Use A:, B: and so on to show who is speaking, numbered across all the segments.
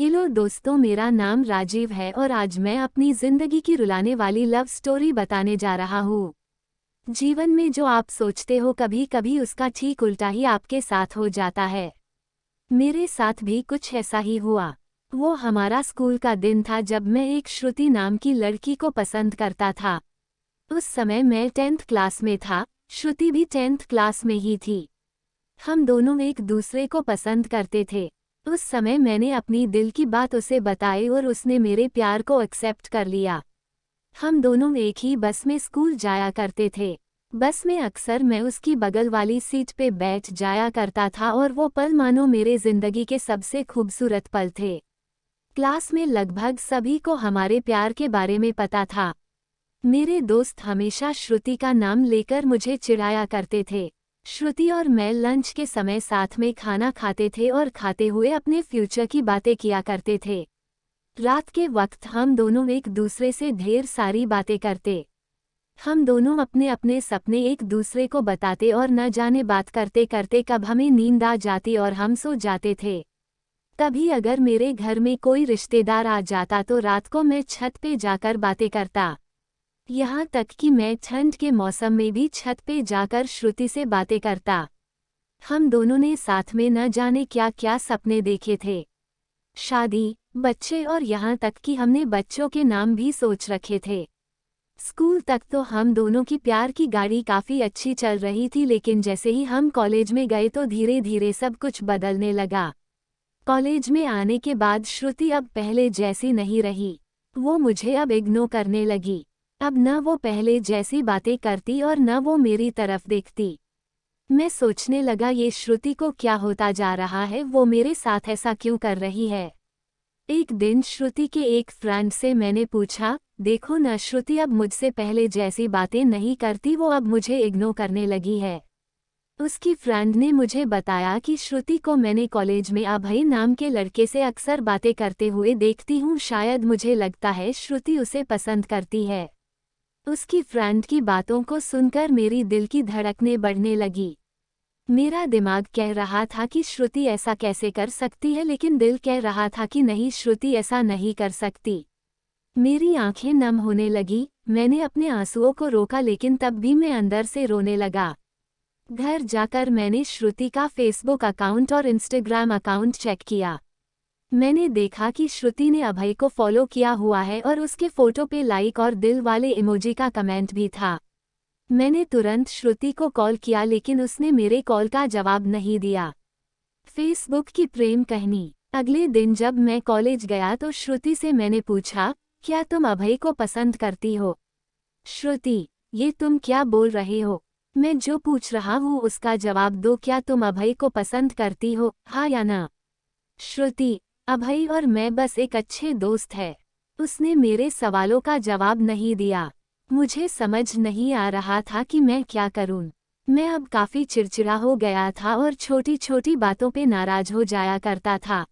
A: Hello दोस्तों, मेरा नाम राजीव है और आज मैं अपनी जिंदगी की रुलाने वाली लव स्टोरी बताने जा रहा हूँ। जीवन में जो आप सोचते हो कभी कभी उसका ठीक उल्टा ही आपके साथ हो जाता है। मेरे साथ भी कुछ ऐसा ही हुआ। वो हमारा स्कूल का दिन था जब मैं एक श्रुति नाम की लड़की को पसंद करता था। उस समय मैं 10th क्लास में था, श्रुति भी 10th क्लास में ही थी। हम दोनों एक दूसरे को पसंद करते थे। उस समय मैंने अपनी दिल की बात उसे बताई और उसने मेरे प्यार को एक्सेप्ट कर लिया। हम दोनों एक ही बस में स्कूल जाया करते थे। बस में अक्सर मैं उसकी बगल वाली सीट पे बैठ जाया करता था और वो पल मानो मेरे जिंदगी के सबसे खूबसूरत पल थे। क्लास में लगभग सभी को हमारे प्यार के बारे में पता था। मेरे दोस्त हमेशा श्रुति का नाम लेकर मुझे चिढ़ाया करते थे। श्रुति और मैं लंच के समय साथ में खाना खाते थे और खाते हुए अपने फ्यूचर की बातें किया करते थे। रात के वक्त हम दोनों एक दूसरे से ढेर सारी बातें करते। हम दोनों अपने अपने सपने एक दूसरे को बताते और न जाने बात करते करते कब हमें नींद आ जाती और हम सो जाते थे। कभी अगर मेरे घर में कोई रिश्तेदार आ जाता तो रात को मैं छत पे जाकर बातें करता। यहाँ तक कि मैं ठंड के मौसम में भी छत पे जाकर श्रुति से बातें करता। हम दोनों ने साथ में न जाने क्या क्या सपने देखे थे। शादी, बच्चे और यहाँ तक कि हमने बच्चों के नाम भी सोच रखे थे। स्कूल तक तो हम दोनों की प्यार की गाड़ी काफ़ी अच्छी चल रही थी, लेकिन जैसे ही हम कॉलेज में गए तो धीरे धीरे सब कुछ बदलने लगा। कॉलेज में आने के बाद श्रुति अब पहले जैसी नहीं रही। वो मुझे अब इग्नोर करने लगी। अब न वो पहले जैसी बातें करती और न वो मेरी तरफ देखती। मैं सोचने लगा ये श्रुति को क्या होता जा रहा है, वो मेरे साथ ऐसा क्यों कर रही है। एक दिन श्रुति के एक फ्रेंड से मैंने पूछा, देखो न श्रुति अब मुझसे पहले जैसी बातें नहीं करती, वो अब मुझे इग्नोर करने लगी है। उसकी फ्रेंड ने मुझे बताया कि श्रुति को मैंने कॉलेज में अभय नाम के लड़के से अक्सर बातें करते हुए देखती हूँ। शायद मुझे लगता है श्रुति उसे पसंद करती है। उसकी फ्रेंड की बातों को सुनकर मेरी दिल की धड़कनें बढ़ने लगी। मेरा दिमाग कह रहा था कि श्रुति ऐसा कैसे कर सकती है, लेकिन दिल कह रहा था कि नहीं, श्रुति ऐसा नहीं कर सकती। मेरी आंखें नम होने लगी। मैंने अपने आंसुओं को रोका, लेकिन तब भी मैं अंदर से रोने लगा। घर जाकर मैंने श्रुति का फेसबुक अकाउंट और इंस्टाग्राम अकाउंट चेक किया। मैंने देखा कि श्रुति ने अभय को फॉलो किया हुआ है और उसके फोटो पे लाइक और दिल वाले इमोजी का कमेंट भी था। मैंने तुरंत श्रुति को कॉल किया, लेकिन उसने मेरे कॉल का जवाब नहीं दिया। फेसबुक की प्रेम कहानी। अगले दिन जब मैं कॉलेज गया तो श्रुति से मैंने पूछा, क्या तुम अभय को पसंद करती हो? श्रुति, ये तुम क्या बोल रहे हो? मैं जो पूछ रहा हूँ उसका जवाब दो। क्या तुम अभय को पसंद करती हो, हाँ या ना? श्रुति, अभय और मैं बस एक अच्छे दोस्त हैं। उसने मेरे सवालों का जवाब नहीं दिया। मुझे समझ नहीं आ रहा था कि मैं क्या करूं। मैं अब काफ़ी चिड़चिड़ा हो गया था और छोटी छोटी बातों पे नाराज हो जाया करता था।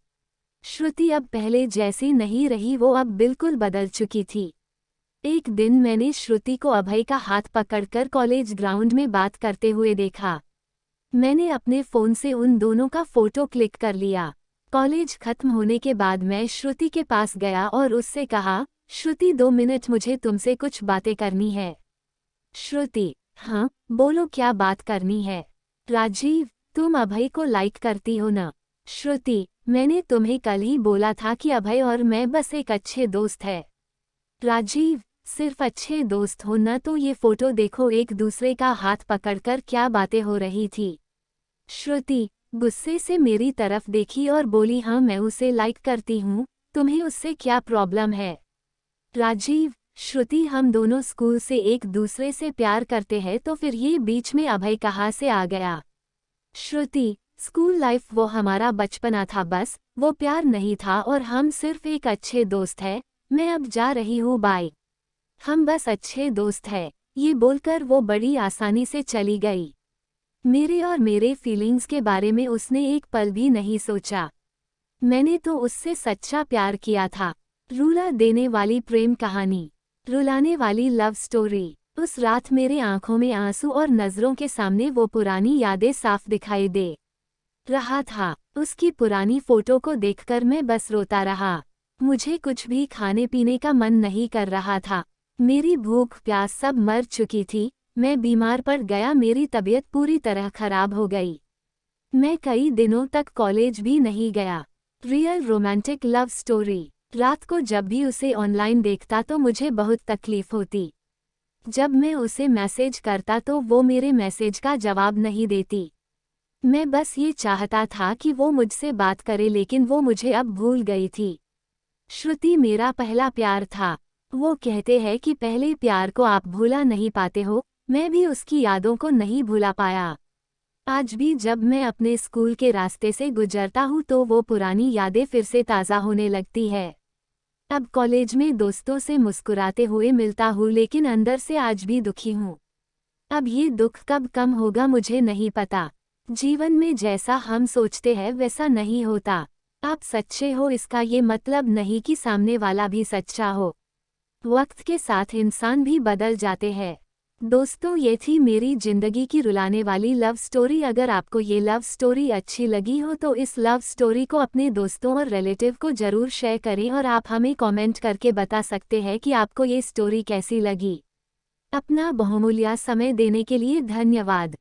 A: श्रुति अब पहले जैसी नहीं रही, वो अब बिल्कुल बदल चुकी थी। एक दिन मैंने श्रुति को अभय का हाथ पकड़कर कॉलेज ग्राउंड में बात करते हुए देखा। मैंने अपने फ़ोन से उन दोनों का फ़ोटो क्लिक कर लिया। कॉलेज खत्म होने के बाद मैं श्रुति के पास गया और उससे कहा, श्रुति 2 मिनट, मुझे तुमसे कुछ बातें करनी है। श्रुति, हाँ बोलो, क्या बात करनी है? राजीव, तुम अभय को लाइक करती हो ना? श्रुति, मैंने तुम्हें कल ही बोला था कि अभय और मैं बस एक अच्छे दोस्त हैं। राजीव, सिर्फ अच्छे दोस्त हो ना? तो ये फोटो देखो, एक दूसरे का हाथ पकड़कर क्या बातें हो रही थी। श्रुति गुस्से से मेरी तरफ देखी और बोली, हाँ मैं उसे लाइक करती हूँ, तुम्हें उससे क्या प्रॉब्लम है? राजीव, श्रुति, हम दोनों स्कूल से एक दूसरे से प्यार करते हैं, तो फिर ये बीच में अभय कहाँ से आ गया? श्रुति, स्कूल लाइफ वो हमारा बचपना था, बस वो प्यार नहीं था और हम सिर्फ एक अच्छे दोस्त हैं। मैं अब जा रही हूँ, बाय। हम बस अच्छे दोस्त हैं। ये बोलकर वो बड़ी आसानी से चली गई। मेरे और मेरे फीलिंग्स के बारे में उसने एक पल भी नहीं सोचा। मैंने तो उससे सच्चा प्यार किया था। रुला देने वाली प्रेम कहानी, रुलाने वाली लव स्टोरी। उस रात मेरे आंखों में आंसू और नज़रों के सामने वो पुरानी यादें साफ दिखाई दे रहा था। उसकी पुरानी फोटो को देखकर मैं बस रोता रहा। मुझे कुछ भी खाने पीने का मन नहीं कर रहा था। मेरी भूख प्यास सब मर चुकी थी। मैं बीमार पड़ गया, मेरी तबीयत पूरी तरह खराब हो गई। मैं कई दिनों तक कॉलेज भी नहीं गया। Real romantic love story. रात को जब भी उसे ऑनलाइन देखता तो मुझे बहुत तकलीफ होती। जब मैं उसे मैसेज करता तो वो मेरे मैसेज का जवाब नहीं देती। मैं बस ये चाहता था कि वो मुझसे बात करे, लेकिन वो मुझे अब भूल गई थी। श्रुति मेरा पहला प्यार था। वो कहते हैं कि पहले प्यार को आप भूला नहीं पाते हो। मैं भी उसकी यादों को नहीं भूला पाया। आज भी जब मैं अपने स्कूल के रास्ते से गुजरता हूँ तो वो पुरानी यादें फिर से ताज़ा होने लगती है। अब कॉलेज में दोस्तों से मुस्कुराते हुए मिलता हूँ, लेकिन अंदर से आज भी दुखी हूँ। अब ये दुख कब कम होगा मुझे नहीं पता। जीवन में जैसा हम सोचते हैं वैसा नहीं होता। आप सच्चे हो इसका ये मतलब नहीं कि सामने वाला भी सच्चा हो। वक्त के साथ इंसान भी बदल जाते हैं। दोस्तों, ये थी मेरी जिंदगी की रुलाने वाली लव स्टोरी। अगर आपको ये लव स्टोरी अच्छी लगी हो तो इस लव स्टोरी को अपने दोस्तों और रिलेटिव को जरूर शेयर करें और आप हमें कमेंट करके बता सकते हैं कि आपको ये स्टोरी कैसी लगी। अपना बहुमूल्य समय देने के लिए धन्यवाद।